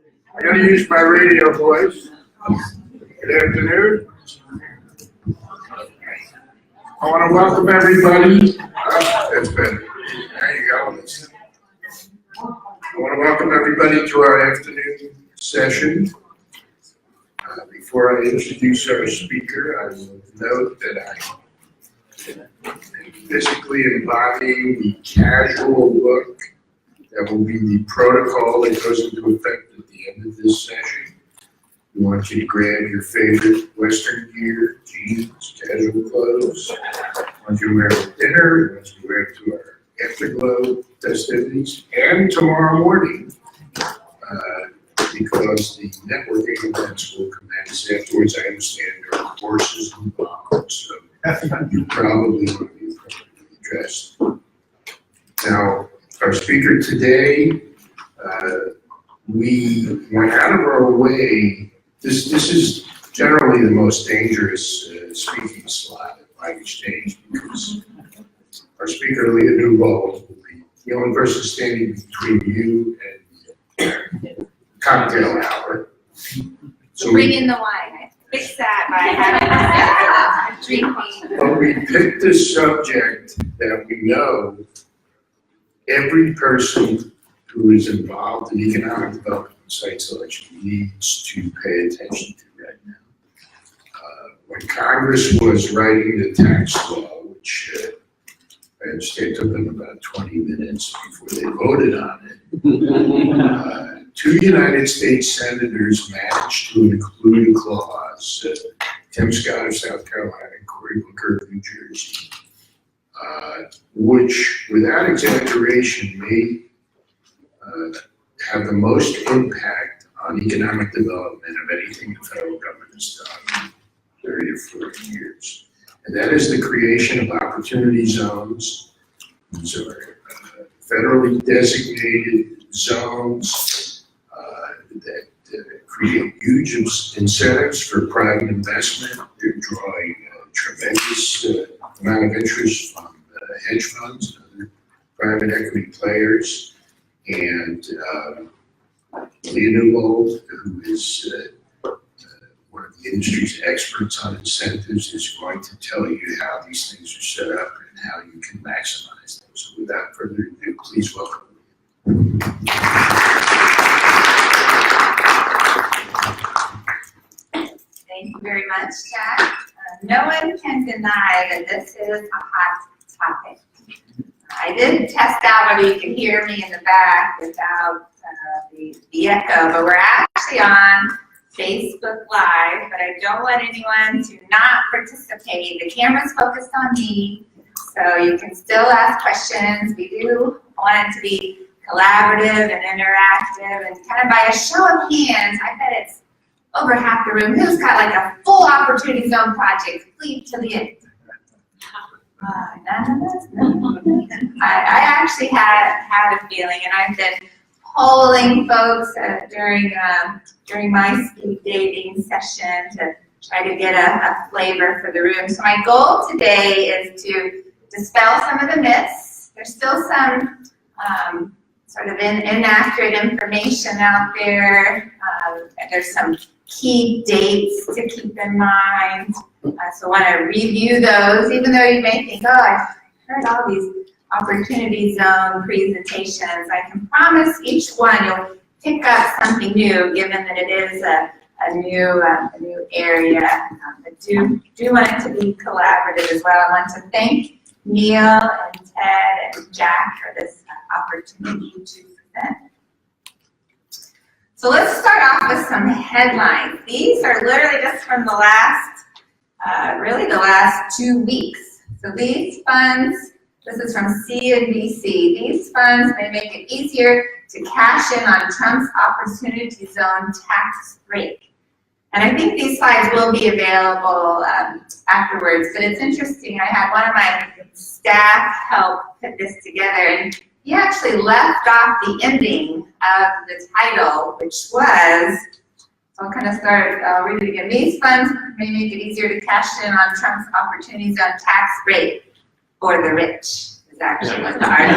I'm going to use my radio voice. Good afternoon. I want to welcome everybody. That's better. There you go. I want to welcome everybody to our afternoon session. Before I introduce our speaker, I will note that I am physically embodying the casual look that will be the protocol that goes into effect at the end of this session. We want you to grab your favorite Western gear, jeans, casual clothes. I want you to wear it to dinner. I want you to wear it to our afterglow festivities and tomorrow morning, because the networking events will commence afterwards. I understand there are courses involved, so you probably want to be appropriately dressed. Now, our speaker today, we went out of our way. This is generally the most dangerous speaking slot at LiveXchange, because our speaker, Allea Newbold, will be the only person standing between you and cocktail hour. So bring in the wine. I fix that by having drinking. But we picked a subject that we know every person who is involved in economic development and site selection needs to pay attention to right now. When Congress was writing the tax law, which I understand took them about 20 minutes before they voted on it, two United States senators managed to include a clause, Tim Scott of South Carolina and Cory Booker of New Jersey, which, without exaggeration, may have the most impact on economic development of anything the federal government has done in 30 or 40 years. And that is the creation of opportunity zones. These are federally designated zones that create huge incentives for private investment. They're drawing a tremendous amount of interest from hedge funds and other private equity players. And Allea Newbold, who is one of the industry's experts on incentives, is going to tell you how these things are set up and how you can maximize them. So without further ado, please welcome. Thank you very much, Jack. No one can deny that this is a hot topic. I did test out whether you can hear me in the back without the echo, but we're actually on Facebook Live, but I don't want anyone to not participate. The camera's focused on me, so you can still ask questions. We do want it to be collaborative and interactive, and kind of by a show of hands, I bet it's over half the room. Who's got like a full opportunity zone project complete to the end? I actually had a feeling, and I've been polling folks during my speed dating session to try to get a flavor for the room. So my goal today is to dispel some of the myths. There's still some sort of inaccurate information out there. And there's some key dates to keep in mind. So I want to review those, even though you may think, oh, I've heard all these opportunity zone presentations. I can promise each one you'll pick up something new, given that it is a new area. But do want it to be collaborative as well. I want to thank Neil and Ted and Jack for this opportunity to present. So let's start off with some headlines. These are literally just from the last, really the last 2 weeks. So these funds, this is from CNBC, these funds may make it easier to cash in on Trump's opportunity zone tax break. And I think these slides will be available afterwards, but it's interesting. I had one of my staff help put this together, and he actually left off the ending of the title, which was, so I'll kind of start, I'll read it again. These funds may make it easier to cash in on Trump's opportunity zone tax break for the rich, is actually what the article.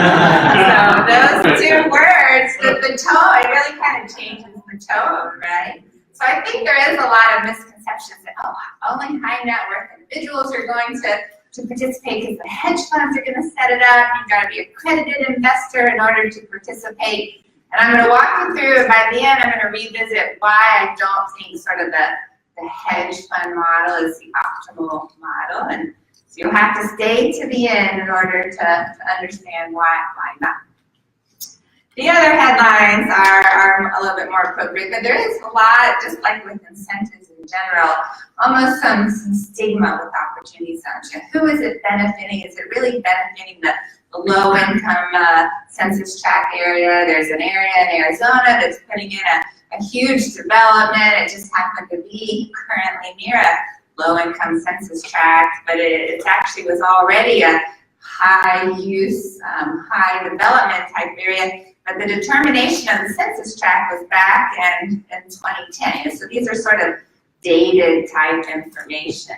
So those two words, the tone, it really kind of changes the tone, right? So I think there is a lot of misconceptions that, oh, only high net worth individuals are going to participate because the hedge funds are going to set it up. You've got to be an accredited investor in order to participate. And I'm going to walk you through, and by the end, I'm going to revisit why I don't think sort of the hedge fund model is the optimal model. And so you'll have to stay to the end in order to understand why not. The other headlines are a little bit more appropriate, but there is a lot, just like with incentives in general, almost some stigma with opportunity zones. You know, who is it benefiting? Is it really benefiting the low-income census tract area? There's an area in Arizona that's putting in a huge development. It just happened to be currently near a low-income census tract, but it actually was already a high-use, high-development type area. But the determination of the census tract was back in 2010. So these are sort of dated type information.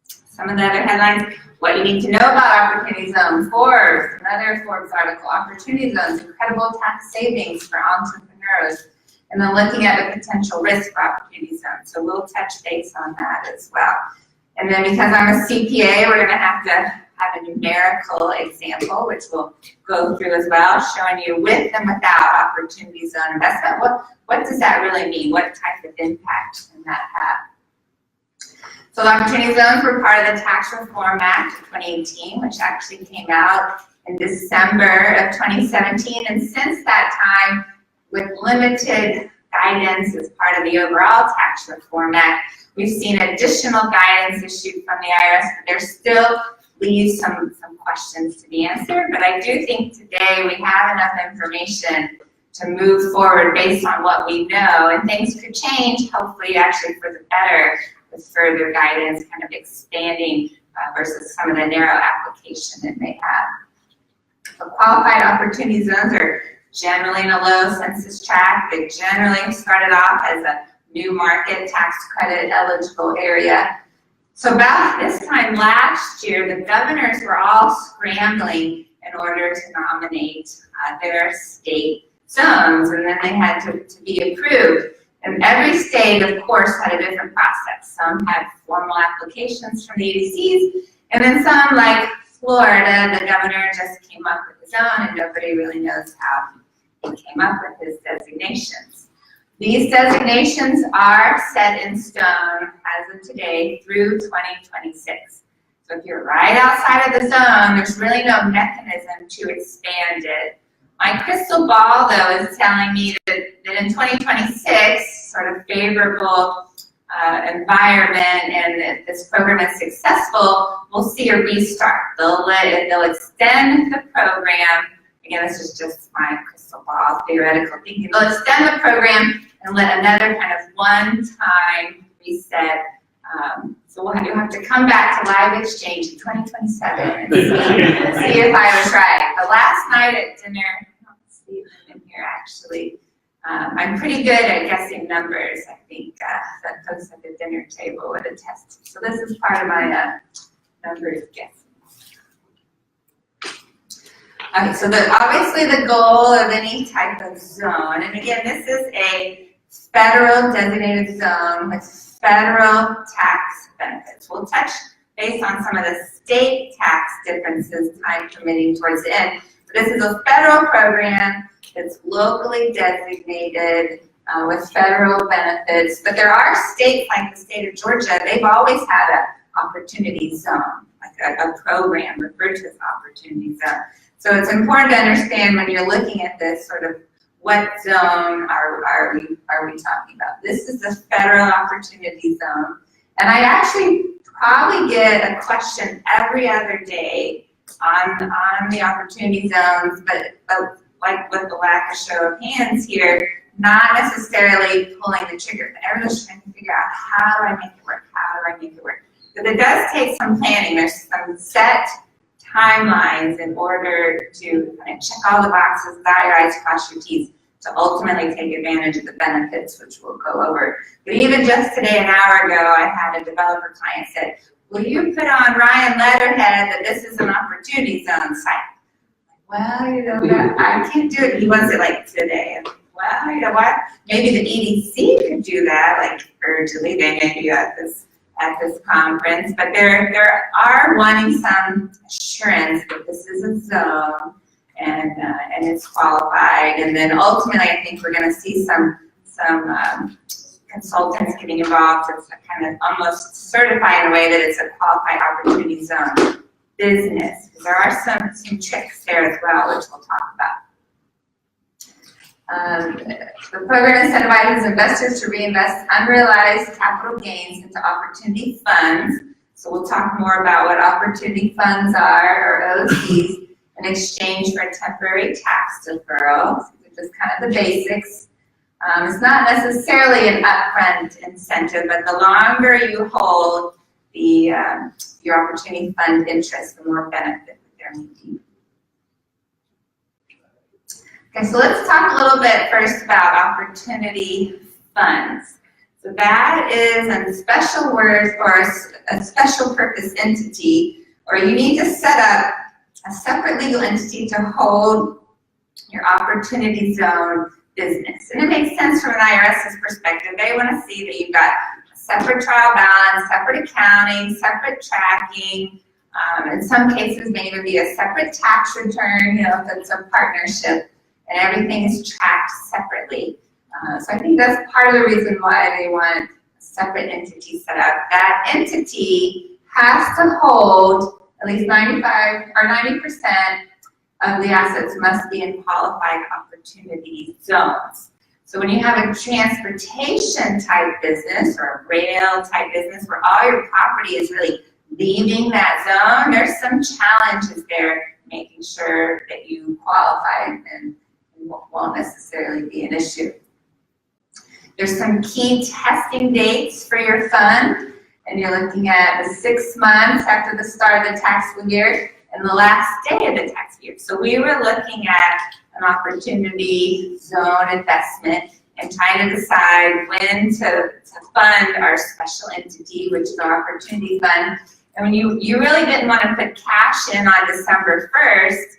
Some of the other headlines, what you need to know about Opportunity Zone. Forbes, another Forbes article, Opportunity Zones, incredible tax savings for entrepreneurs. And then looking at the potential risk for Opportunity Zones. So we'll touch base on that as well. And then because I'm a CPA, we're gonna have to have a numerical example, which we'll go through as well, showing you with and without Opportunity Zone investment. What does that really mean? What type of impact can that have? So the Opportunity Zones were part of the Tax Reform Act of 2018, which actually came out in December of 2017. And since that time, with limited guidance as part of the overall Tax Reform Act, we've seen additional guidance issued from the IRS, but there still leaves some questions to be answered. But I do think today we have enough information to move forward based on what we know, and things could change, hopefully actually for the better, with further guidance kind of expanding versus some of the narrow application it may have. So qualified opportunity zones are generally in a low census tract. They generally started off as a new market tax credit eligible area. So about this time last year, the governors were all scrambling in order to nominate their state zones, and then they had to be approved. And every state, of course, had a different process. Some had formal applications from the ADCs, and then some, like Florida, the governor just came up with his own, and nobody really knows how he came up with his designations. These designations are set in stone as of today through 2026. So if you're right outside of the zone, there's really no mechanism to expand it. My crystal ball, though, is telling me that in 2026, sort of favorable environment, and if this program is successful, we'll see a restart. They'll extend the program. Again, this is just my crystal ball, theoretical thinking. They'll extend the program and let another kind of one-time reset. So you'll have to come back to LiveXchange in 2027 and see if I was right. The last night at dinner, I don't see them in here actually. I'm pretty good at guessing numbers. I think that folks at the dinner table would attest. So this is part of my numbers guessing. Okay, so obviously the goal of any type of zone, and again, this is a federal designated zone with federal tax benefits. We'll touch base on some of the state tax differences, time permitting towards the end. But this is a federal program that's locally designated with federal benefits. But there are states like the state of Georgia, they've always had an opportunity zone, like a program referred to as opportunity zone. So it's important to understand when you're looking at this sort of what zone are we talking about. This is the federal opportunity zone. And I actually probably get a question every other day on the opportunity zones, but like with the lack of show of hands here, not necessarily pulling the trigger. Everyone's trying to figure out, how do I make it work? How do I make it work? But it does take some planning. There's some set timelines in order to kind of check all the boxes, dot your I's, cross your T's, to ultimately take advantage of the benefits, which we'll go over. But even just today, an hour ago, I had a developer client said, will you put on Ryan letterhead that this is an opportunity zone site? Well, you know, I can't do it. He wants it like today. well, you know what, maybe the EDC could do that, like virtually, they may be at this conference, but there are wanting some assurance that this is a zone and it's qualified. And then ultimately, I think we're going to see some consultants getting involved to kind of almost certify in a way that it's a qualified opportunity zone business. There are some tricks there as well, which we'll talk about. The program incentivizes investors to reinvest unrealized capital gains into opportunity funds. So we'll talk more about what opportunity funds are, or OCs, in exchange for a temporary tax deferral. So just kind of the basics. It's not necessarily an upfront incentive, but the longer you hold your opportunity fund interest, the more benefit that there may be. Okay, so let's talk a little bit first about opportunity funds. So that is a special word for a special purpose entity, or you need to set up a separate legal entity to hold your opportunity zone business. And it makes sense from an IRS's perspective. They want to see that you've got a separate trial balance, separate accounting, separate tracking. In some cases, maybe be a separate tax return, if it's a partnership, and everything is tracked separately. So I think that's part of the reason why they want a separate entity set up. That entity has to hold at least 95 or 90% of the assets must be in qualified opportunity zones. So when you have a transportation type business or a rail type business where all your property is really leaving that zone, there's some challenges there making sure that you qualify, and won't necessarily be an issue. There's some key testing dates for your fund, and you're looking at the 6 months after the start of the taxable year and the last day of the tax year. So we were looking at an opportunity zone investment and trying to decide when to fund our special entity, which is our opportunity fund. And when you really didn't want to put cash in on December 1st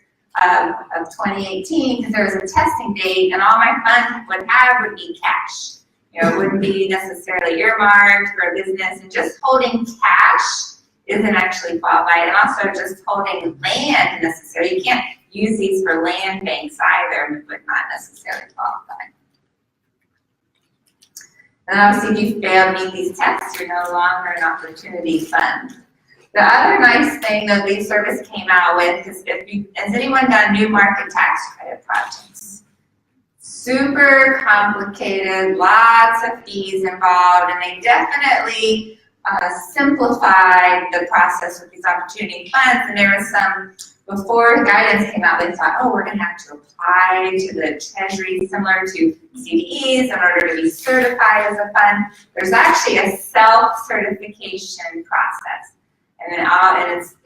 of 2018 because there was a testing date, and all my fund would be cash. It wouldn't be necessarily earmarked for a business, and just holding cash isn't actually qualified, and also just holding land necessarily. You can't use these for land banks either, and it would not necessarily qualify. And obviously, if you fail to meet these tests, you're no longer an opportunity fund. The other nice thing that the service came out with is, has anyone done new market tax credit projects? Super complicated, lots of fees involved, and they definitely simplified the process with these opportunity funds. And there was some, before guidance came out, they thought, oh, we're going to have to apply to the Treasury similar to CDEs in order to be certified as a fund. There's actually a self-certification process. And then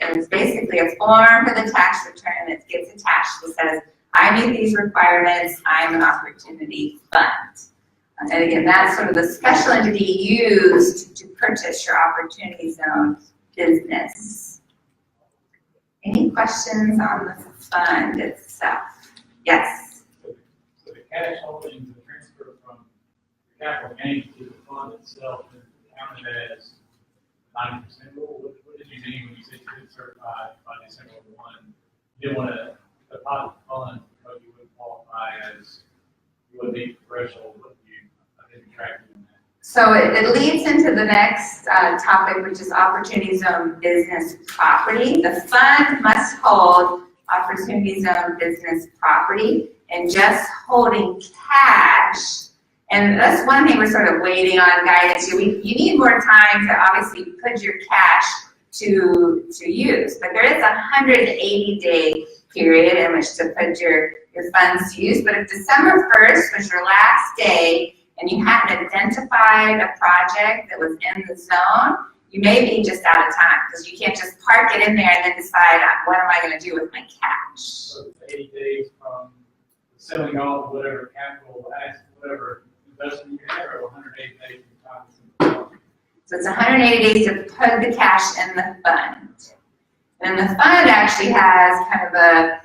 it's basically a form for the tax return that gets attached that says, I meet these requirements, I'm an opportunity fund. And again, that's sort of the special entity used to purchase your opportunity zone business. Any questions on the fund itself? Yes? So the cash holdings are transferred from the capital gains to the fund itself and counted as 90% rule. What did you mean when you said you could certify by December 1? You didn't want to deposit funds because you wouldn't qualify as, you wouldn't meet the threshold. I didn't track you on that. So it leads into the next topic, which is opportunity zone business property. The fund must hold opportunity zone business property, and just holding cash. And that's one thing we're sort of waiting on guidance. You need more time to obviously put your cash to use, but there is a 180-day period in which to put your funds to use. But if December 1st was your last day and you hadn't identified a project that was in the zone, you may be just out of time, because you can't just park it in there and then decide, what am I going to do with my cash? So it's 80 days from selling off whatever capital assets, whatever investment you have, or 180 days from time to sell. So it's 180 days to put the cash in the fund. And the fund actually has kind of a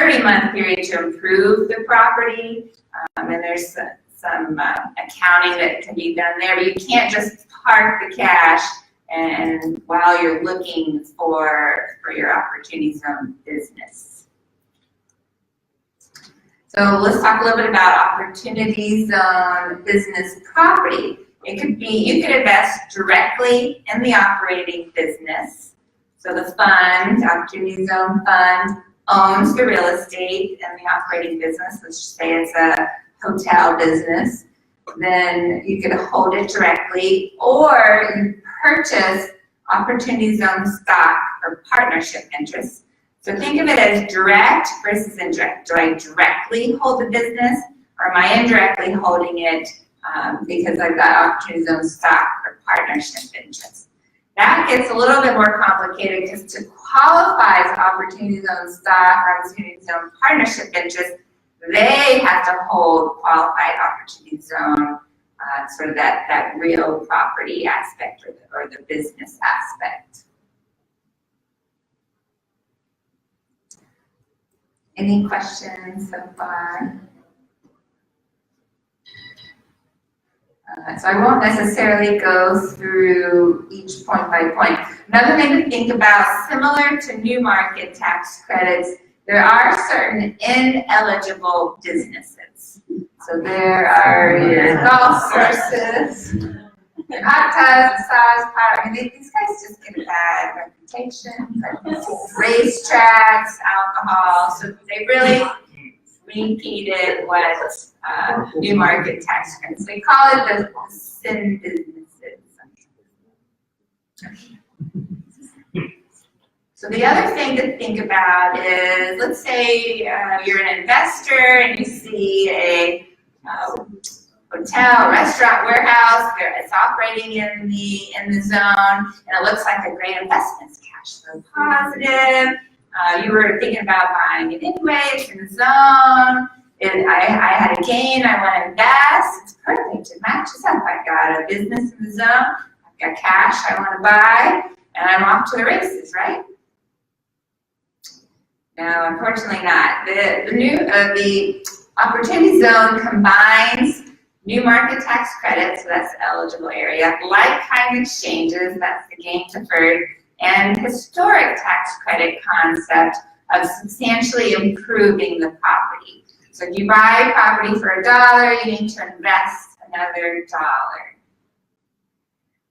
30-month period to improve the property, and there's some accounting that can be done there, but you can't just park the cash and while you're looking for your opportunity zone business. So let's talk a little bit about opportunity zone business property. It could be, you could invest directly in the operating business. So the fund, opportunity zone fund, owns the real estate and the operating business. Let's just say it's a hotel business. Then you could hold it directly, or you purchase opportunity zone stock or partnership interests. So think of it as direct versus indirect. Do I directly hold the business, or am I indirectly holding it because I've got opportunity zone stock or partnership interests? That gets a little bit more complicated because to qualify as opportunity zone stock or opportunity zone partnership interest, they have to hold qualified opportunity zone, sort of that real property aspect or the business aspect. Any questions so far? So I won't necessarily go through each point by point. Another thing to think about, similar to new market tax credits, there are certain ineligible businesses. So there are your golf courses, your hot tubs, massage parlor. I mean, these guys just get a bad reputation. Racetracks, alcohol. So they really repeated what new market tax credits. They call it the sin businesses. So the other thing to think about is, let's say you're an investor and you see a hotel, restaurant, warehouse. It's operating in the zone, and it looks like a great investment. It's cash flow positive. You were thinking about buying it anyway. It's in the zone. I had a gain. I want to invest. It's perfect. It matches up. I've got a business in the zone. I've got cash I want to buy, and I'm off to the races, right? No, unfortunately not. The opportunity zone combines new market tax credits, so that's the eligible area, like-kind exchanges, that's the gain deferred, and historic tax credit concept of substantially improving the property. So if you buy property for $1, you need to invest another $1.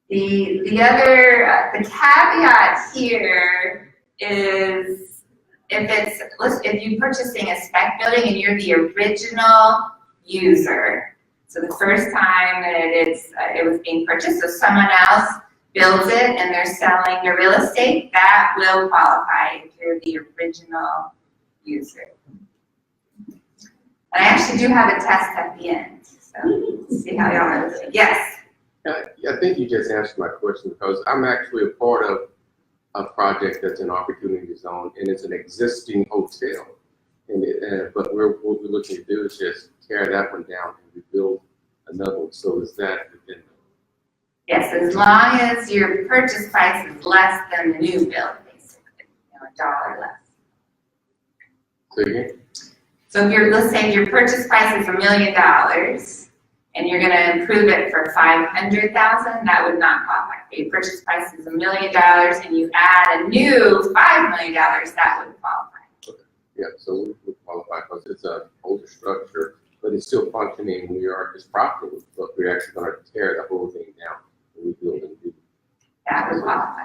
The caveat here is if you're purchasing a spec building and you're the original user, so the first time that it was being purchased, so someone else builds it and they're selling the real estate, that will qualify if you're the original user. And I actually do have a test at the end, so see how y'all are doing. Yes? I think you just answered my question, because I'm actually a part of a project that's an opportunity zone, and it's an existing hotel. But what we're looking to do is just tear that one down and rebuild another one. So is that within? Yes, as long as your purchase price is less than the new build, basically, $1 less. So again? So if let's say your purchase price is $1 million, and you're going to improve it for $500,000, that would not qualify. If your purchase price is $1 million, and you add a new $5 million, that would qualify. Okay. Yeah, so we would qualify because it's an older structure, but it's still functioning. It's profitable, but we're actually going to tear the whole thing down and rebuild and do. That would qualify.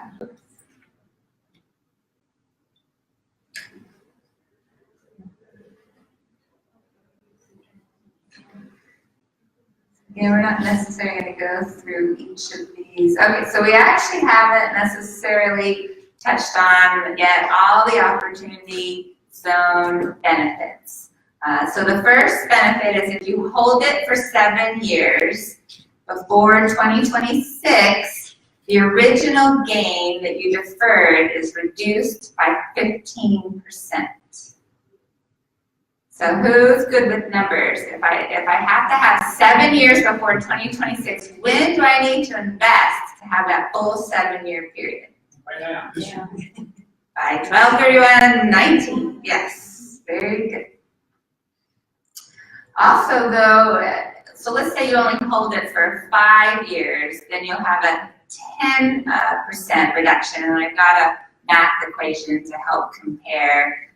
Yeah, we're not necessarily going to go through each of these. Okay, so we actually haven't necessarily touched on yet all the opportunity zone benefits. So the first benefit is if you hold it for 7 years before 2026, the original gain that you deferred is reduced by 15%. So who's good with numbers? If I have to have 7 years before 2026, when do I need to invest to have that full 7-year period? Right now. Yeah. by 12/31/19. Yes, very good. Also, though, so let's say you only hold it for 5 years, then you'll have a 10% reduction. And I've got a math equation to help compare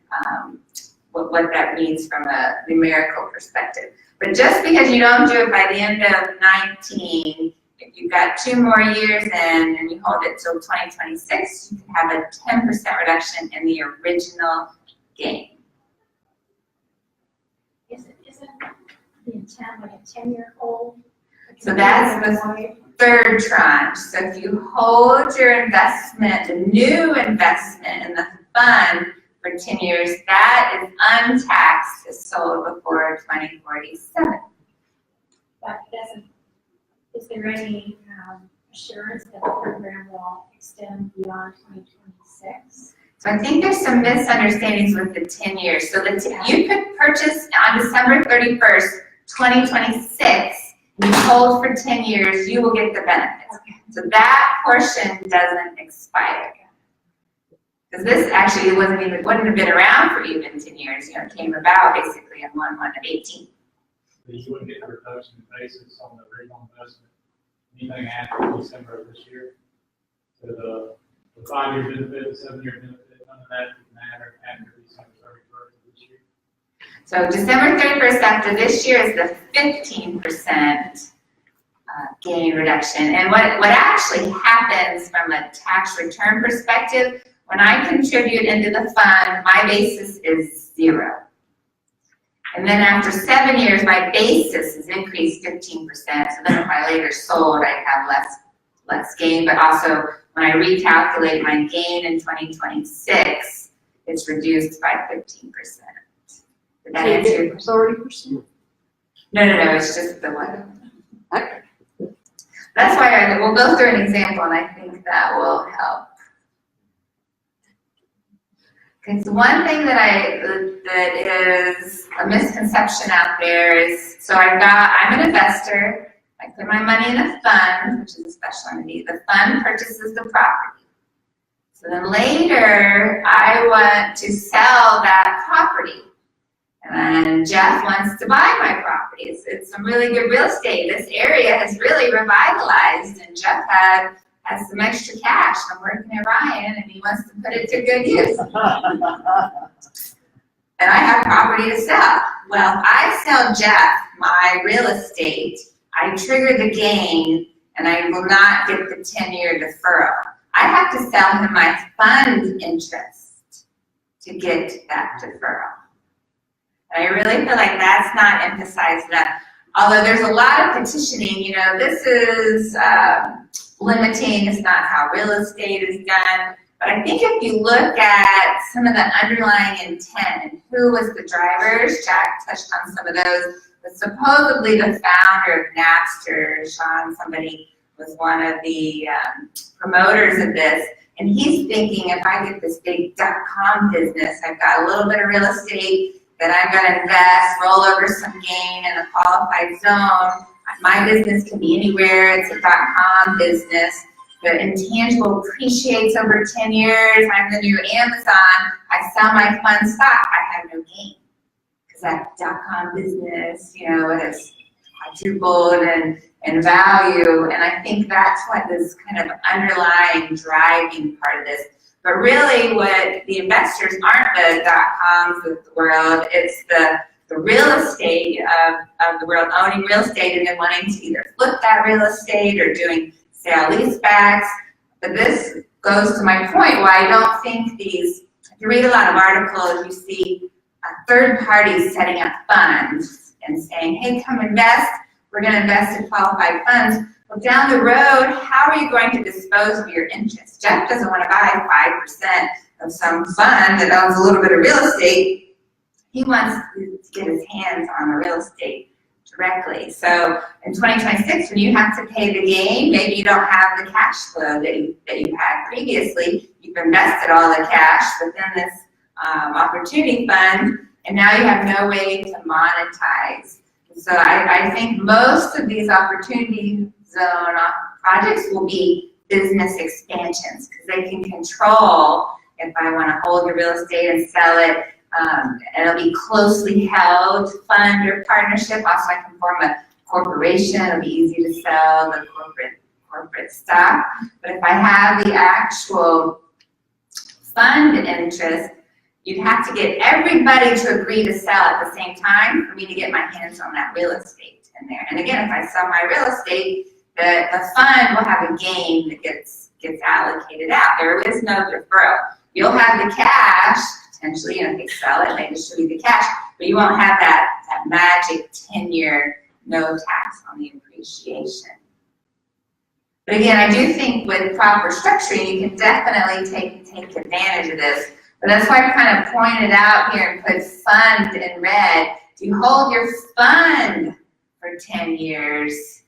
what that means from a numerical perspective. But just because you don't do it by the end of 19, if you've got 2 more years in and you hold it till 2026, you can have a 10% reduction in the original gain. Isn't the intent like a 10-year hold? So that's the third tranche. So if you hold your investment, the new investment in the fund for 10 years, that is untaxed if sold before 2047. But is there any assurance that the program will extend beyond 2026? So I think there's some misunderstandings with the 10 years. So you could purchase on December 31st, 2026, and you hold for 10 years, you will get the benefits. Okay. So that portion doesn't expire. Because this actually wouldn't have been around for even 10 years. It came about basically on 1/1/18. So you wouldn't get the reduction in basis on the original investment, anything after December of this year. So the 5-year benefit, the 7-year benefit, none of that would matter after December 31st of this year. So December 31st after this year is the 15% gain reduction. And what actually happens from a tax return perspective, when I contribute into the fund, my basis is 0. And then after 7 years, my basis is increased 15%. So then if I later sold, I'd have less gain. But also, when I recalculate my gain in 2026, it's reduced by 15%. Did that answer your question? 30%? No, it's just the one. Okay. That's why we'll go through an example, and I think that will help. Okay, so one thing that is a misconception out there is, so I'm an investor. I put my money in a fund, which is a special entity. The fund purchases the property. So then later, I want to sell that property. And Jeff wants to buy my property. It's some really good real estate. This area has really revitalized, and Jeff has some extra cash from working at Ryan, and he wants to put it to good use. And I have property to sell. Well, I sell Jeff my real estate, I trigger the gain, and I will not get the 10-year deferral. I have to sell him my fund interest to get that deferral. And I really feel like that's not emphasized enough. Although there's a lot of petitioning, this is limiting, it's not how real estate is done. But I think if you look at some of the underlying intent and who was the drivers, Jack touched on some of those, but supposedly the founder of Napster, Sean, somebody, was one of the promoters of this. And he's thinking, if I get this big .com business, I've got a little bit of real estate, that I'm going to invest, roll over some gain in a qualified zone. My business can be anywhere. It's a .com business. The intangible appreciates over 10 years. I'm the new Amazon. I sell my fund stock. I have no gain because that .com business, it has quadrupled in value. And I think that's what this kind of underlying driving part of this. But really what the investors aren't the .coms of the world, it's the real estate of the world, owning real estate and then wanting to either flip that real estate or doing sale-leasebacks. But this goes to my point why I don't think if you read a lot of articles, you see third parties setting up funds and saying, hey, come invest, we're going to invest in qualified funds. Well, down the road, how are you going to dispose of your interest? Jeff doesn't want to buy 5% of some fund that owns a little bit of real estate. He wants to get his hands on the real estate directly. So in 2026, when you have to pay the gain, maybe you don't have the cash flow that you had previously. You've invested all the cash within this opportunity fund, and now you have no way to monetize. So I think most of these opportunity zone projects will be business expansions because they can control if I want to hold the real estate and sell it, it'll be closely held fund or partnership. Also, I can form a corporation. It'll be easy to sell the corporate stock. But if I have the actual fund interest, you'd have to get everybody to agree to sell at the same time for me to get my hands on that real estate in there. And again, if I sell my real estate, the fund will have a gain that gets allocated out. There is no deferral. You'll have the cash, potentially, if they sell it, they distribute the cash, but you won't have that magic 10-year no tax on the appreciation. But again, I do think with proper structuring, you can definitely take advantage of this. But that's why I kind of pointed out here and put fund in red. If you hold your fund for 10 years,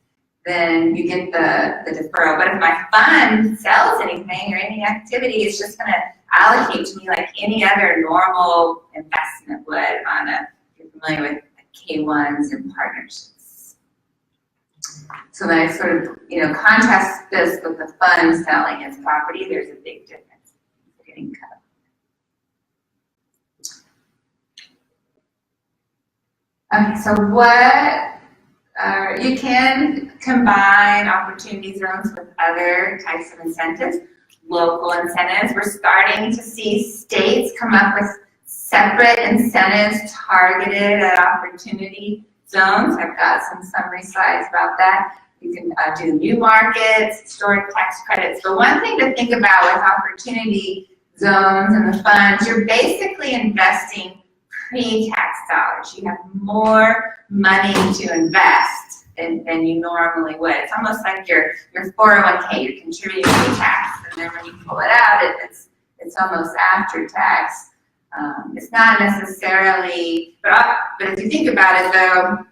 then you get the deferral. But if my fund sells anything or any activity, it's just going to allocate to me like any other normal investment would on if you're familiar with K1s and partnerships. So then I sort of, contrast this with the fund selling its property. There's a big difference in getting cut. Okay, so you can combine opportunity zones with other types of incentives, local incentives. We're starting to see states come up with separate incentives targeted at opportunity zones. I've got some summary slides about that. You can do new markets, historic tax credits. But one thing to think about with opportunity zones and the funds, you're basically investing pre-tax dollars. You have more money to invest than you normally would. It's almost like your 401k, you're contributing pre-tax, and then when you pull it out, it's almost after tax. It's not necessarily, but if you think about it though,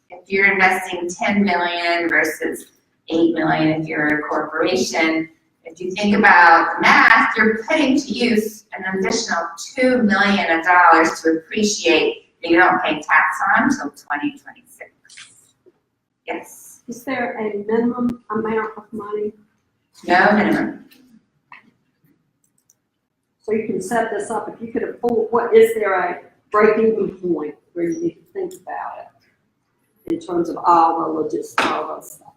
if you're investing 10 million versus 8 million if you're a corporation, if you think about the math, you're putting to use an additional $2 million to appreciate that you don't pay tax on until 2026. Yes? Is there a minimum amount of money? No minimum. So you can set this up, if you could afford, is there a break-even point where you need to think about it in terms of all the logistics, all that stuff?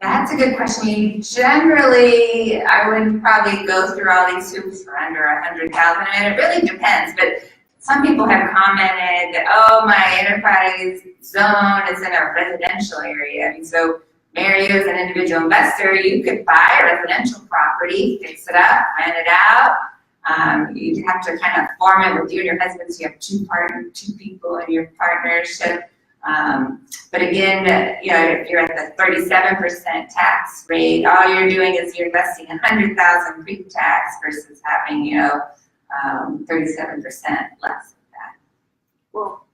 That's a good question. Generally, I wouldn't probably go through all these hoops for under 100,000. I mean, it really depends, but some people have commented that, oh, my enterprise zone is in a residential area. I mean, so Mary, as an individual investor, you could buy a residential property, fix it up, rent it out. You'd have to kind of form it with you and your husband, so you have two people in your partnership. But again, if you're at the 37% tax rate, all you're doing is you're investing 100,000 pre-tax versus having, 37% less of that. Well,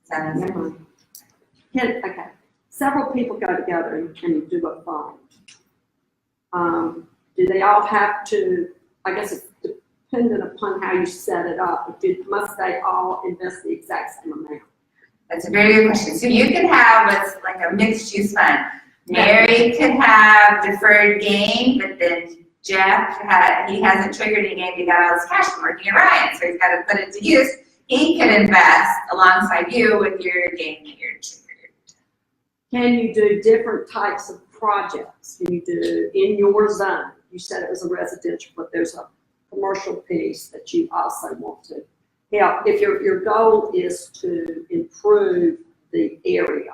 So, okay. Several people go together and do a fund. Do they all have to, I guess it's dependent upon how you set it up, but must they all invest the exact same amount? that's a very good question. So you could have what's like a mixed use fund. Mary could have deferred gain, but then Jeff he hasn't triggered any gain. He got all his cash from working at Ryan, so he's got to put it to use. He could invest alongside you with your gain that you're triggered. Can you do different types of projects? Can you do in your zone? You said it was a residential, but there's a commercial piece that you also want to help. If your goal is to improve the area.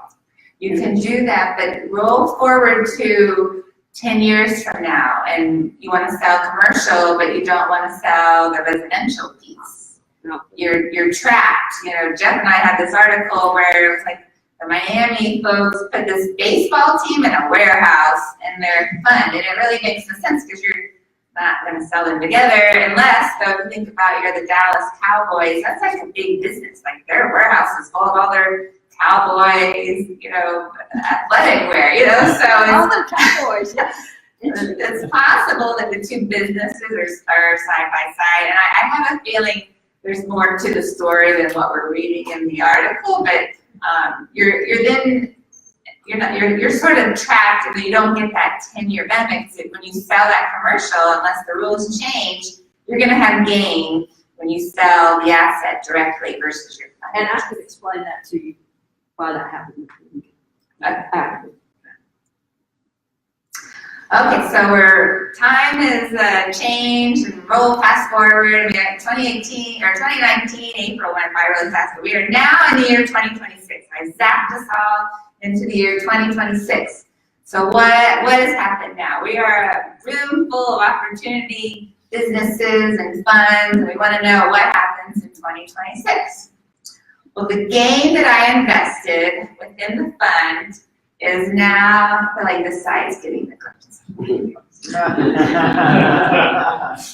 You can do that, but roll forward to 10 years from now, and you want to sell commercial, but you don't want to sell the residential piece. No. You're trapped. Jeff and I had this article where it was like the Miami folks put this baseball team in a warehouse in their fund, and it really makes no sense because you're not going to sell them together unless, though, if you think about you're the Dallas Cowboys, that's like a big business. Like their warehouse is full of all their Cowboys, athletic wear, so All the Cowboys, yes. it's possible that the two businesses are side by side, and I have a feeling there's more to the story than what we're reading in the article, but you're then, you're sort of trapped and you don't get that 10-year benefit. 'Cause when you sell that commercial, unless the rules change, you're gonna have gain when you sell the asset directly versus your fund. And I could explain that to you, why that happened. After. Okay, so time is changed and roll fast forward. We got 2018 or 2019, April went by really fast, but we are now in the year 2026. I zapped us all into the year 2026. So what has happened now? We are a room full of opportunity, businesses and funds, and we want to know what happens in 2026. Well, the gain that I invested within the fund is now, I like this side is getting the questions. And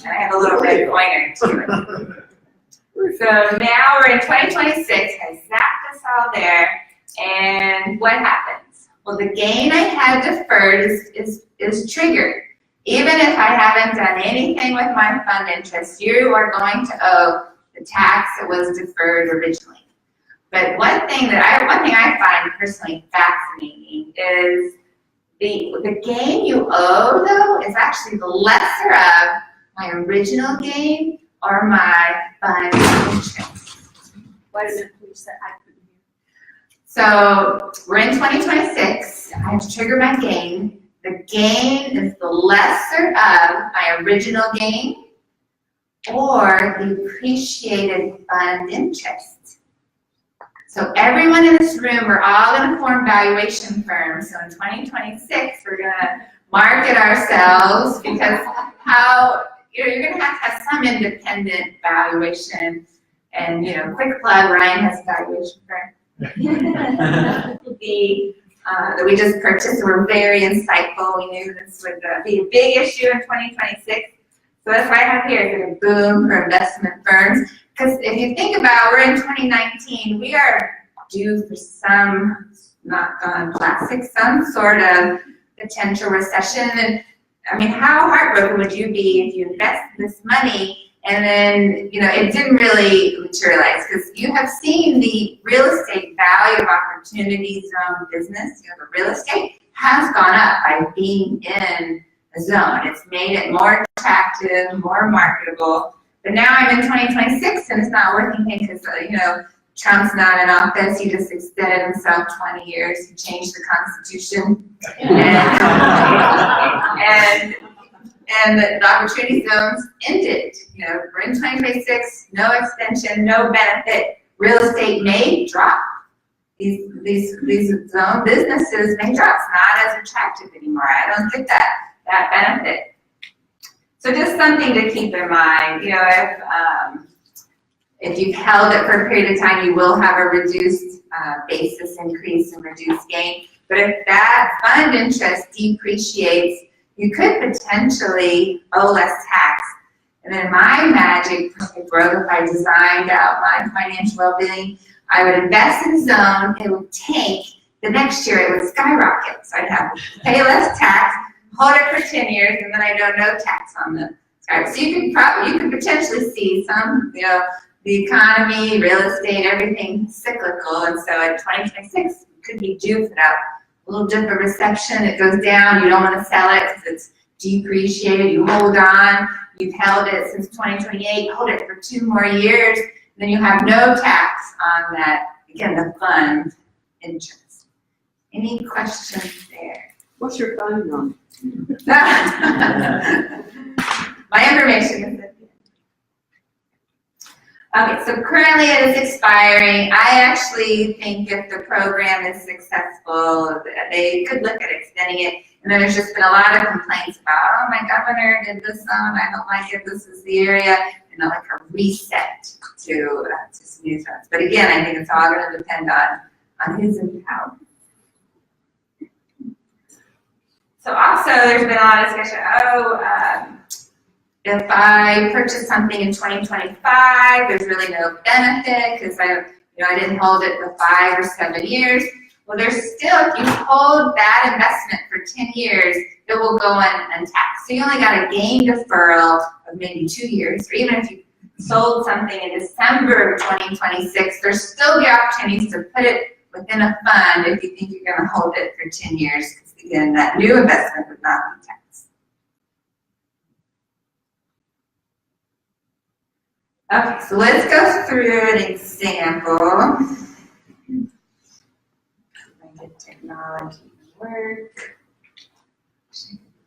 I have a little red pointer too. So now we're in 2026, I zapped us all there, and what happens? Well, the gain I had deferred is triggered. Even if I haven't done anything with my fund interest, you are going to owe the tax that was deferred originally. But one thing I find personally fascinating is the gain you owe, though, is actually the lesser of my original gain or my fund interest. Wait a minute, please, I couldn't hear. So we're in 2026. I have to trigger my gain. The gain is the lesser of my original gain or the appreciated fund interest. So everyone in this room, we're all going to form valuation firms. So in 2026, we're going to market ourselves because you're going to have some independent valuation. And, quick plug, Ryan has a valuation firm. That we just purchased. We're very insightful. We knew this would be a big issue in 2026. So that's why I have here, it's a boom for investment firms. Because if you think about, we're in 2019, we are due for some, not gone classic, some sort of potential recession. And I mean, how heartbroken would you be if you invest this money and then, it didn't really materialize? Because you have seen the real estate value of opportunity zone business, the real estate has gone up by being in a zone. It's made it more attractive, more marketable. But now I'm in 2026 and it's not working because, Trump's not in office. He just extended himself 20 years. He changed the Constitution. And the opportunity zones ended. We're in 2026, no extension, no benefit. Real estate may drop. These zone businesses may drop. It's not as attractive anymore. I don't get that benefit. So just something to keep in mind. If you've held it for a period of time, you will have a reduced basis increase and reduced gain. But if that fund interest depreciates, you could potentially owe less tax. And then my magic growth, if I designed out my financial well-being, I would invest in a zone. It would tank. The next year, it would skyrocket. So I'd have to pay less tax, hold it for 10 years, and then I owe no tax on the skyrocket. So you could potentially see some, the economy, real estate, everything cyclical. And so in 2026, it could be due for that little dip of reception. It goes down. You don't want to sell it because it's depreciated. You hold on. You've held it since 2028. Hold it for 2 more years. Then you have no tax on that, again, the fund interest. Any questions there? What's your phone number? My information is at the end. Okay, so currently it is expiring. I actually think if the program is successful, they could look at extending it. And then there's just been a lot of complaints about, oh, my governor did this zone, I don't like it, this is the area, and like a reset to some new zones. But again, I think it's all going to depend on who's in power. So also, there's been a lot of discussion, if I purchase something in 2025, there's really no benefit because I didn't hold it for 5 or 7 years. Well, there's still, if you hold that investment for 10 years, it will go untaxed. So you only got a gain deferral of maybe 2 years, or even if you sold something in December of 2026, there's still the opportunities to put it within a fund if you think you're going to hold it for 10 years, because again, that new investment would not be taxed. Okay, so let's go through an example. Get technology to work.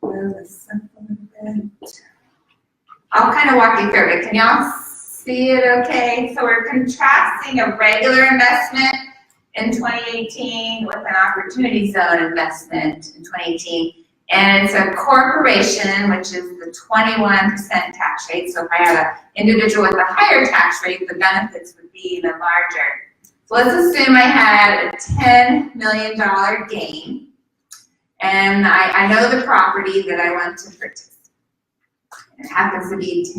Blow this up a little bit. I'll kind of walk you through it. Can y'all see it okay? So we're contrasting a regular investment in 2018 with an opportunity zone investment in 2018. And it's a corporation, which is the 21% tax rate. So if I have an individual with a higher tax rate, the benefits would be even larger. So let's assume I had a $10 million gain, and I know the property that I want to purchase. It happens to be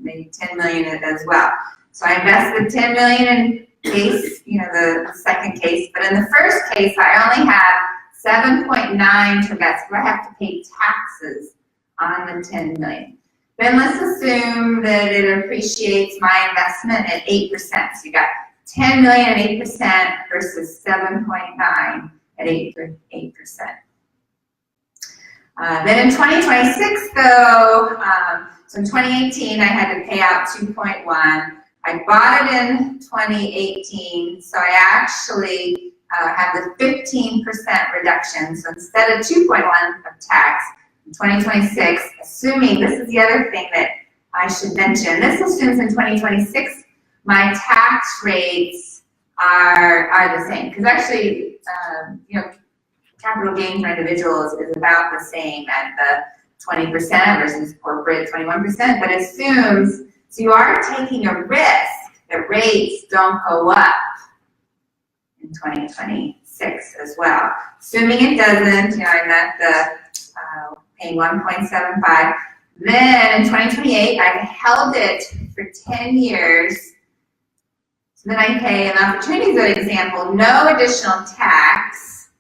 maybe 10 million as well. So I invested 10 million in case, the second case, but in the first case, I only have 7.9 to invest, but I have to pay taxes on the 10 million. Then let's assume that it appreciates my investment at 8%. So you got 10 million at 8% versus 7.9 at 8%. Then in 2026 though, so in 2018 I had to pay out 2.1. I bought it in 2018, so I actually have the 15% reduction. So instead of 2.1 of tax in 2026, assuming, this is the other thing that I should mention, this assumes in 2026 my tax rates are the same. Because actually, capital gain for individuals is about the same at the 20% versus corporate 21%, but assumes, so you are taking a risk that rates don't go up in 2026 as well. Assuming it doesn't, I'm at the paying 1.75. Then in 2028, I've held it for 10 years. So then I pay, an opportunity zone example, no additional tax.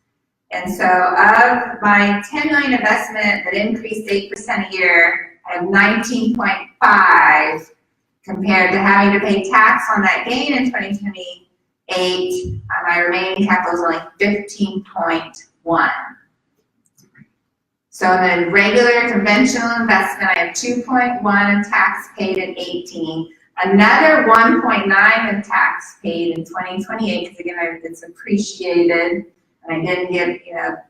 And so of my 10 million investment that increased 8% a year, I have 19.5 compared to having to pay tax on that gain in 2028. My remaining capital is only 15.1. So in a regular conventional investment, I have 2.1 in tax paid in 18, another 1.9 in tax paid in 2028, because again, it's appreciated, and I didn't get,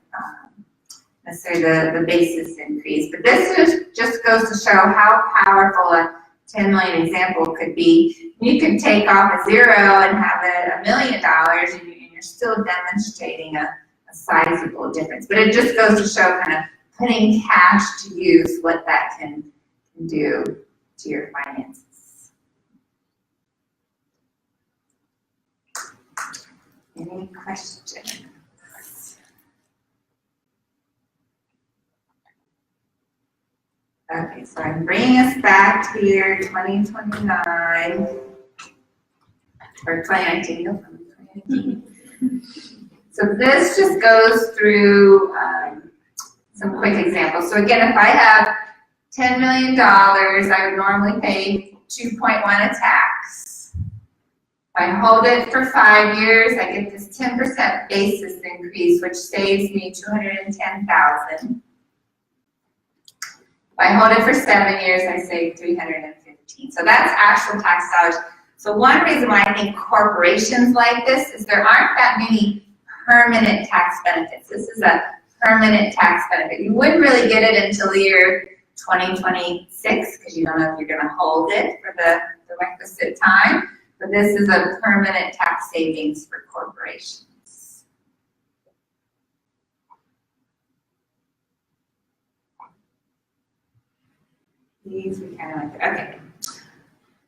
necessarily the basis increase. But this just goes to show how powerful a 10 million example could be. You could take off a zero and have it $1 million, and you're still demonstrating a sizable difference. But it just goes to show kind of putting cash to use, what that can do to your finances. Any questions? Okay, so I'm bringing us back to year 2029, or 2019, no, 2019. So this just goes through some quick examples. So again, if I have $10 million, I would normally pay 2.1 a tax. If I hold it for 5 years, I get this 10% basis increase, which saves me $210,000. If I hold it for 7 years, I save $315,000. So that's actual tax dollars. So one reason why I think corporations like this is there aren't that many permanent tax benefits. This is a permanent tax benefit. You wouldn't really get it until the year 2026 because you don't know if you're going to hold it for the requisite time. But this is a permanent tax savings for corporations. These we kind of like, okay.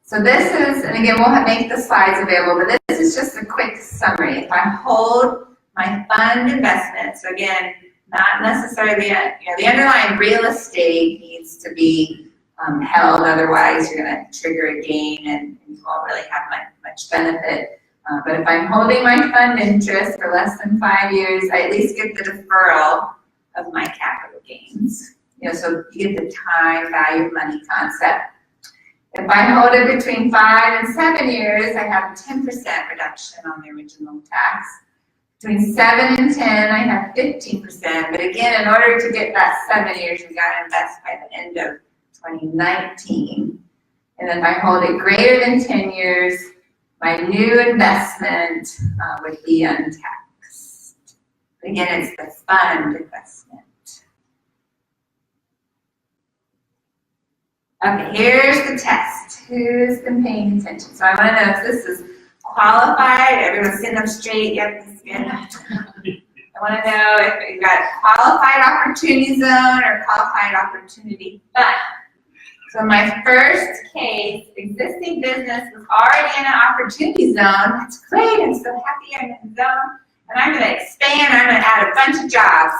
So this is, and again, we'll make the slides available, but this is just a quick summary. If I hold my fund investment, so again, not necessarily, the underlying real estate needs to be held, otherwise you're going to trigger a gain and you won't really have much benefit. But if I'm holding my fund interest for less than 5 years, I at least get the deferral of my capital gains. So you get the time value of money concept. If I hold it between 5 and 7 years, I have a 10% reduction on the original tax. between 7 and 10, I have 15%. But again, in order to get that 7 years, we got to invest by the end of 2019. And if I hold it greater than 10 years, my new investment would be untaxed. Again, it's the fund investment. Okay, here's the test. Who's been paying attention? So I want to know if this is qualified. Everyone sitting up straight. Yep, this is good. I want to know if you've got qualified opportunity zone or qualified opportunity fund. So my first case, existing business was already in an opportunity zone. That's great. I'm so happy I'm in the zone. And I'm going to expand. I'm going to add a bunch of jobs.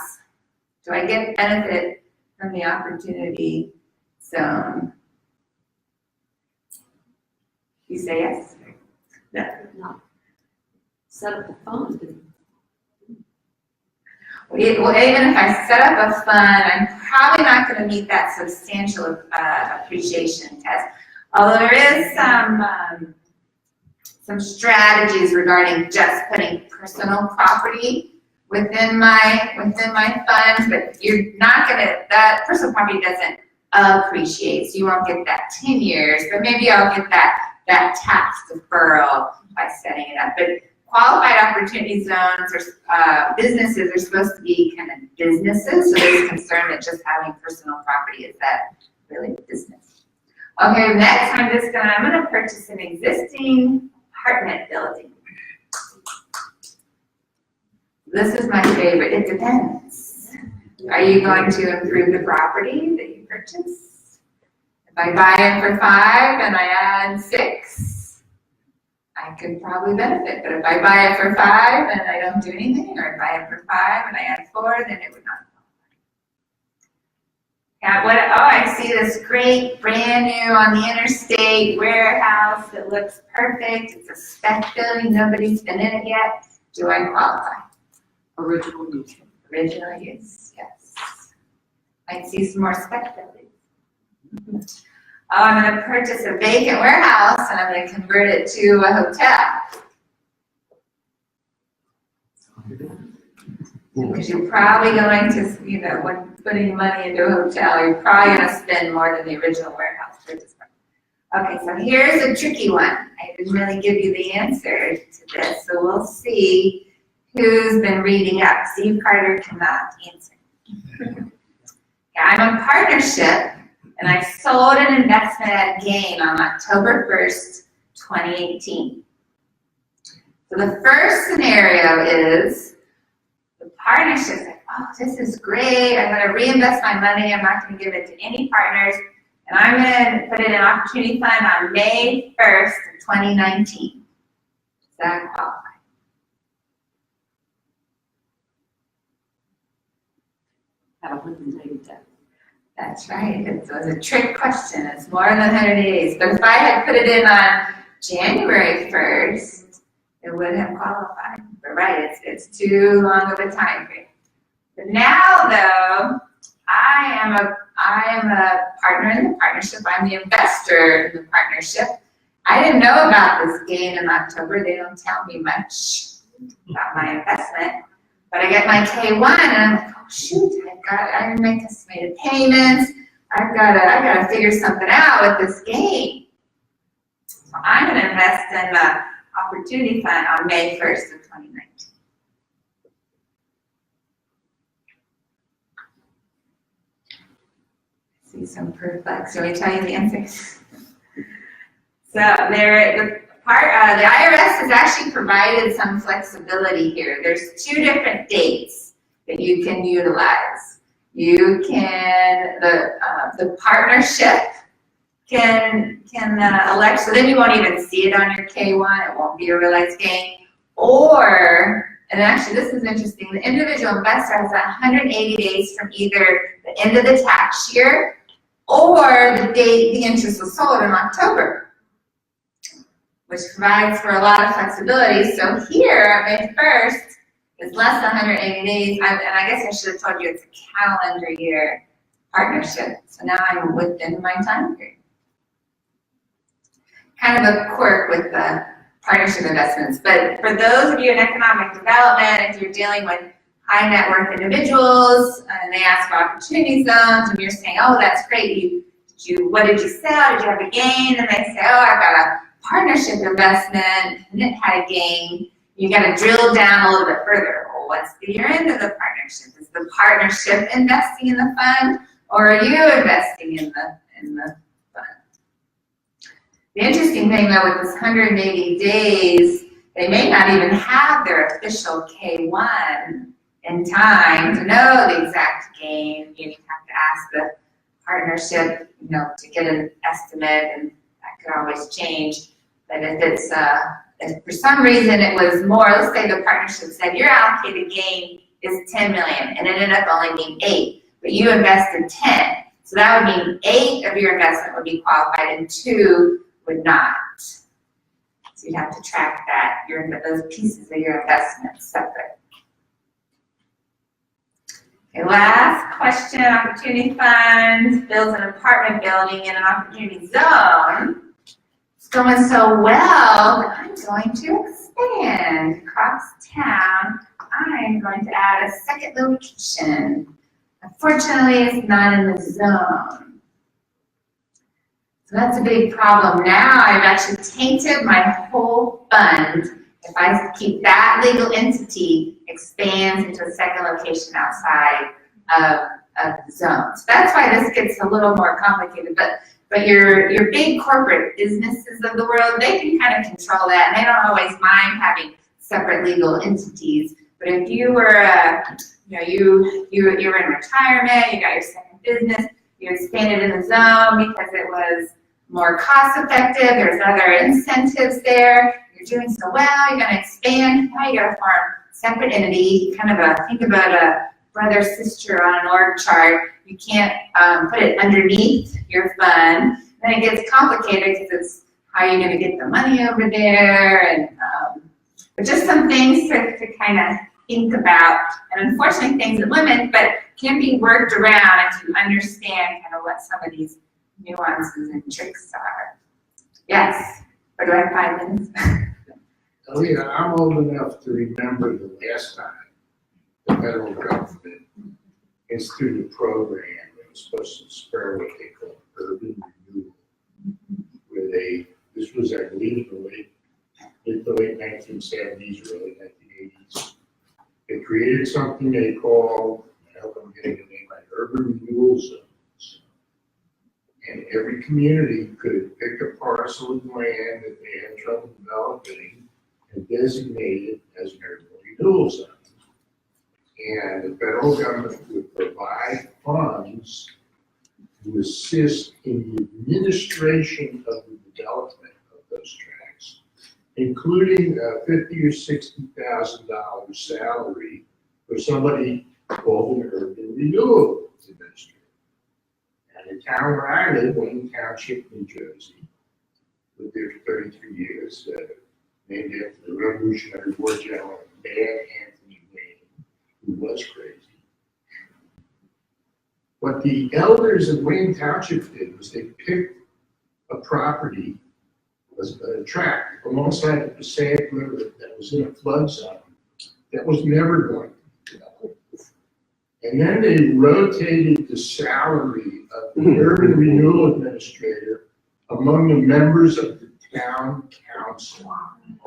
Do I get benefit from the opportunity zone? You say yes? No. Set up the fund. Well, even if I set up a fund, I'm probably not going to meet that substantial appreciation test. Although there is some strategies regarding just putting personal property within my funds, but you're not going to. That personal property doesn't appreciate, so you won't get that 10 years. But maybe I'll get that tax deferral by setting it up. But qualified opportunity zones or businesses are supposed to be kind of businesses, so there's concern that just having personal property is that really business. Okay, next I'm gonna purchase an existing apartment building. This is my favorite. It depends. Are you going to improve the property that you purchase? If I buy it for 5 and I add 6, I could probably benefit. But if I buy it for 5 and I don't do anything, or if I buy it for 5 and I add 4, then it would not qualify. I see this great brand new on the interstate warehouse that looks perfect. It's a spec building. Nobody's been in it yet. Do I qualify? Original use. Original use, yes. I see some more spec buildings. I'm going to purchase a vacant warehouse and I'm going to convert it to a hotel. Because you're probably going to, when putting money into a hotel, you're probably going to spend more than the original warehouse purchase price. Okay, so here's a tricky one. I didn't really give you the answer to this, so we'll see who's been reading up. Steve Carter cannot answer. I'm a partnership, and I sold an investment at a gain on October 1st, 2018. So the first scenario is the partnership's like, oh, this is great. I'm going to reinvest my money. I'm not going to give it to any partners. And I'm going to put it in an opportunity fund on May 1st of 2019. Does that qualify? Have 180 days. That's right. It was a trick question. It's more than 180 days. But if I had put it in on January 1st, it would have qualified. But right, it's too long of a time frame. But now, though, I am a partner in the partnership. I'm the investor in the partnership. I didn't know about this gain in October. They don't tell me much about my investment. But I get my K1 and I'm like, oh shoot, I didn't make estimated payments. I gotta figure something out with this gain. So I'm gonna invest in the opportunity fund on May 1st of 2019. See some perplex. Shall we tell you the answer? So the IRS has actually provided some flexibility here. There's 2 different dates that you can utilize. You can, the partnership can elect, so then you won't even see it on your K1, it won't be a realized gain. Or, and actually this is interesting, the individual investor has 180 days from either the end of the tax year or the date the interest was sold in October, which provides for a lot of flexibility. So here, May 1st is less than 180 days, and I guess I should have told you it's a calendar year partnership. So now I'm within my time period. Kind of a quirk with the partnership investments. But for those of you in economic development, if you're dealing with high net worth individuals and they ask for opportunity zones and you're saying, oh, that's great, what did you sell? Did you have a gain? And they say, oh, I got a partnership investment and it had a gain. You got to drill down a little bit further. Well, what's the year end of the partnership? Is the partnership investing in the fund, or are you investing in the fund? The interesting thing though with this 180 days, they may not even have their official K1 in time to know the exact gain. You have to ask the partnership, to get an estimate, and that could always change. But if it's if for some reason it was more, let's say the partnership said your allocated gain is 10 million and it ended up only being 8, but you invested 10. So that would mean 8 of your investment would be qualified and 2 would not. So you'd have to track that, those pieces of your investment separate. Okay, last question, opportunity fund builds an apartment building in an opportunity zone. It's going so well that I'm going to expand across town. I'm going to add a second location. Unfortunately, it's not in the zone. So that's a big problem. Now I've actually tainted my whole fund if I keep that legal entity expands into a second location outside of the zone. So that's why this gets a little more complicated. But your big corporate businesses of the world, they can kind of control that, and they don't always mind having separate legal entities. But if you were, you were in retirement, you got your second business, you expanded in the zone because it was more cost effective, there's other incentives there, you're doing so well, you're going to expand, now you got to form a separate entity, kind of think about a brother sister on an org chart. You can't put it underneath your fund. Then it gets complicated because it's how you're going to get the money over there, and but just some things to kind of think about. And unfortunately, things that limit, but can be worked around if you understand kind of what some of these nuances and tricks are. Yes, or do I have 5 minutes? Oh yeah, I'm old enough to remember the last time the federal government instituted a program that was supposed to spur what they call urban renewal, where this was, I believe, the late 1970s, early 1980s. They created something they called, I hope I'm getting the name right, urban renewal zones. And every community could pick a parcel of land that they had trouble developing and designate it as an urban renewal zone. And the federal government would provide funds to assist in the administration of the development of those tracts, including a $50,000 or $60,000 salary for somebody called an urban renewal administrator. And the town where I live, Wayne Township, New Jersey, lived there for 33 years, named after the Revolutionary War general, Mad Anthony Wayne, who was crazy. What the elders of Wayne Township did was they picked a property, a tract alongside the Passaic River that was in a flood zone that was never going to be developed. And then they rotated the salary of the urban renewal administrator among the members of the town council.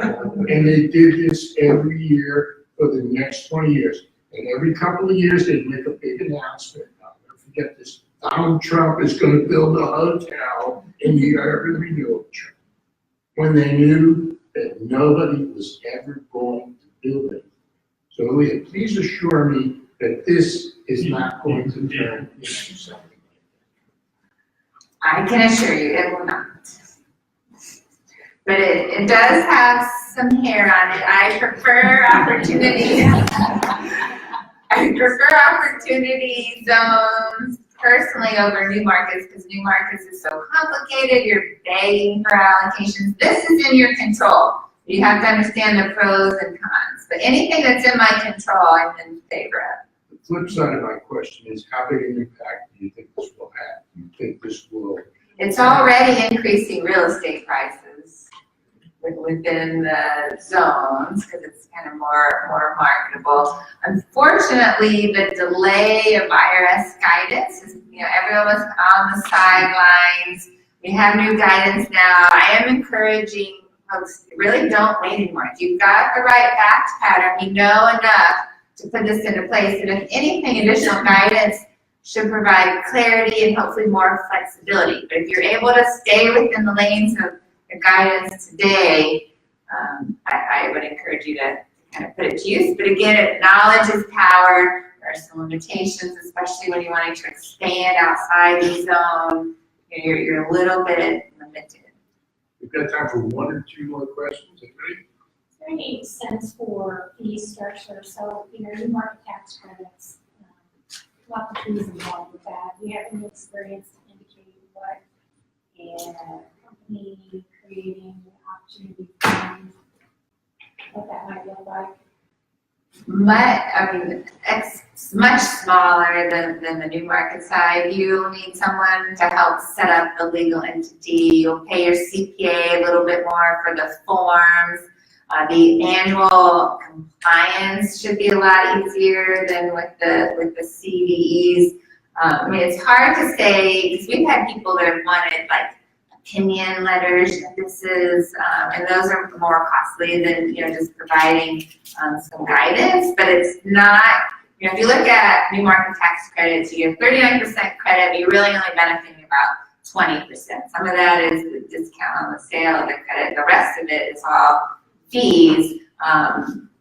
And they did this every year for the next 20 years. And every couple of years, they'd make a big announcement. I'll never forget this. Donald Trump is going to build a hotel in the urban renewal tract. When they knew that nobody was ever going to build it. So Leah, please assure me that this is not going to turn into something like that. I can assure you it will not. But it does have some hair on it. I prefer opportunity. I prefer opportunity zones personally over new markets because new markets is so complicated. You're begging for allocations. This is in your control. You have to understand the pros and cons. But anything that's in my control, I'm in favor of. The flip side of my question is, how big an impact do you think this will have? Do you think this will? It's already increasing real estate prices. within the zones, because it's kind of more marketable. Unfortunately, the delay of IRS guidance is, everyone was on the sidelines. We have new guidance now. I am encouraging folks, really don't wait anymore. If you've got the right fact pattern, you know enough to put this into place, and if anything, additional guidance should provide clarity and hopefully more flexibility. But if you're able to stay within the lanes of the guidance today, I would encourage you to kind of put it to use. But again, knowledge is power. There are some limitations, especially when you're wanting to expand outside the zone. You're a little bit limited. We've got time for one or two more questions. Anybody? Is there any sense for fee structure? So, new market tax credits, what the fees involved with that? Do you have any experience to indicate what a company creating opportunity funds, what that might look like? It's much smaller than the new market side. You'll need someone to help set up the legal entity. You'll pay your CPA a little bit more for the forms. The annual compliance should be a lot easier than with the CDEs. It's hard to say, because we've had people that have wanted like opinion letters, notices, and those are more costly than just providing some guidance. But it's not, if you look at new market tax credits, you get 39% credit, but you're really only benefiting about 20%. Some of that is the discount on the sale of the credit. The rest of it is all fees,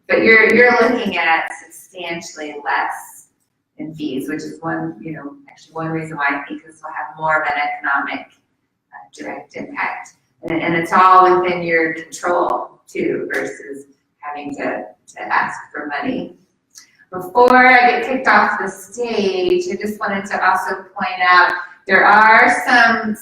but you're looking at substantially less in fees, which is one reason why I think this will have more of an economic direct impact, and it's all within your control too, versus having to ask for money. Before I get kicked off the stage, I just wanted to also point out there are some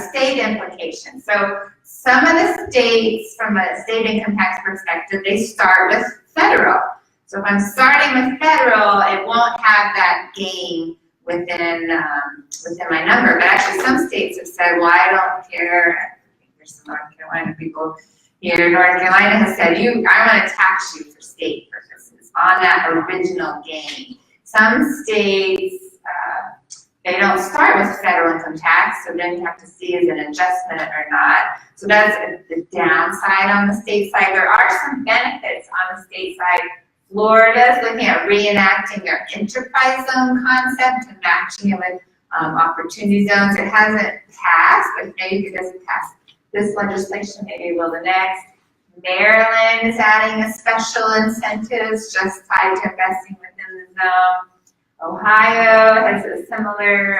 state implications. So some of the states, from a state income tax perspective, they start with federal. So if I'm starting with federal, it won't have that gain within my number. But actually, some states have said, well, I don't care. I think there's some North Carolina people here. North Carolina has said, I'm going to tax you for state purposes on that original gain. Some states, they don't start with federal income tax, so then you have to see is it an adjustment or not. So that's the downside on the state side. There are some benefits on the state side. Florida's looking at reenacting their enterprise zone concept and matching it with opportunity zones. It hasn't passed, but maybe if it doesn't pass this legislation, maybe it will the next. Maryland is adding a special incentives just tied to investing within the zone. Ohio has a similar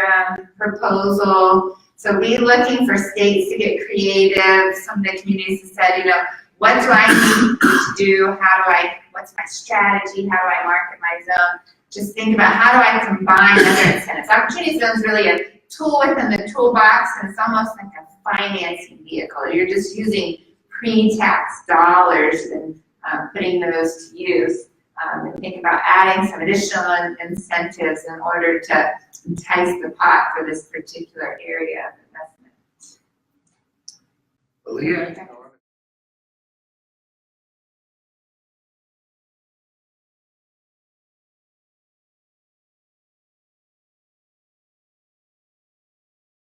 proposal. So we're looking for states to get creative. Some of the communities have said, what do I need to do? What's my strategy? How do I market my zone? Just think about how do I combine other incentives. Opportunity zone is really a tool within the toolbox, and it's almost like a financing vehicle. You're just using pre-tax dollars and putting those to use. And think about adding some additional incentives in order to entice the pot for this particular area of investment. Allea,